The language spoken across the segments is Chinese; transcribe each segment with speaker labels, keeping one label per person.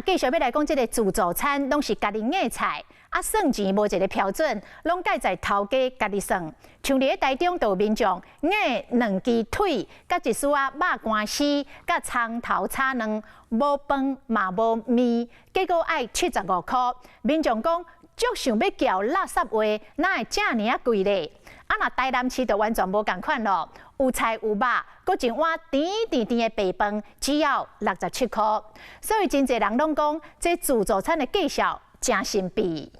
Speaker 1: 继续要来讲，这个自助餐拢是家己硬菜，算钱无一个标准，拢改在头家家己算。像伫台中就有民众硬2支腿，甲一丝肉干丝，甲葱头炒卵，无饭嘛无面，结果爱75块。民众讲，足想要叫垃圾话，哪会遮尔啊贵咧？若台南市就完全无共款咯，有菜有肉，搁一碗甜的白饭，只要67块。所以真侪人拢讲，这自助餐的计效真神秘。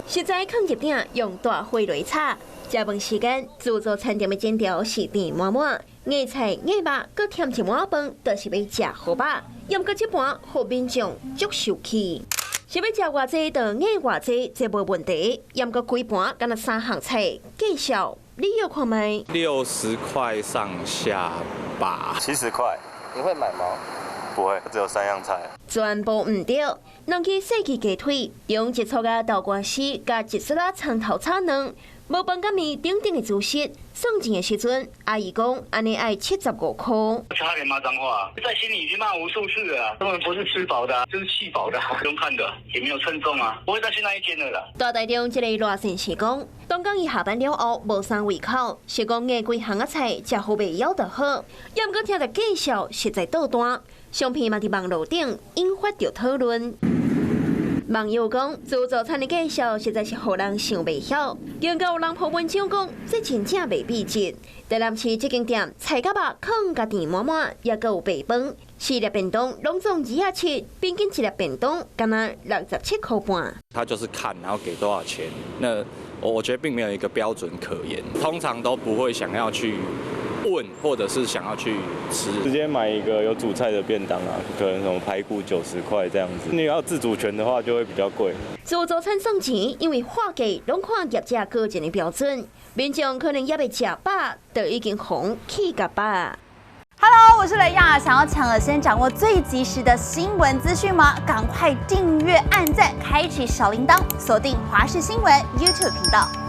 Speaker 2: 实在放入鼎，用大火来炒。食饭时间，自助餐店的煎条是甜满满，硬菜硬肉，搁添一碗饭，就是要食好饱。要搁这盘，互民众足受气。是要食偌济就硬偌济，这无问题。要搁几盘，敢若3项菜，计效你要看卖
Speaker 3: ？60块上下吧。
Speaker 4: 70块，你会买吗？不会，只有3样菜。
Speaker 2: 全部唔对，弄起细鸡鸡腿，用一撮个豆干丝加一丝仔葱头炒卵，无饭甲面顶顶的主食。算钱的时阵，阿姨讲安尼爱75块。
Speaker 5: 差点骂脏话，在心里已经骂无数次了。根本不是吃饱的，就是气饱的，不用看的，也没有称重啊，不会再去那一间了啦。
Speaker 2: 大台中这个热线是讲，当讲伊下班了后无啥胃口，是讲硬几项菜食好袂枵得好，要毋过听着计效实在倒单。相片嘛伫网络顶引发着讨论。网友讲，自助餐的计效实在是互人想袂晓。更有人破文章讲，这真正袂秘籍。台南市这间店菜甲肉放甲甜满满，也阁有白饭，4粒便当拢总27，平均1粒便当敢若67块半。
Speaker 3: 他就是看，然后给多少钱。那我觉得并没有一个标准可言，通常都不会想要去问，或者是想要去吃，
Speaker 4: 直接买一个有主菜的便当啊，可能什么排骨90块这样子。你要自主权的话，就会比较贵。
Speaker 2: 自助餐算钱，因为画价拢看业者个人的标准，民众可能也未食饱，就已经红气甲饱。
Speaker 6: Hello， 我是雷亚，想要抢了先掌握最及时的新闻资讯吗？赶快订阅、按赞、开启小铃铛，锁定华视新闻 YouTube 频道。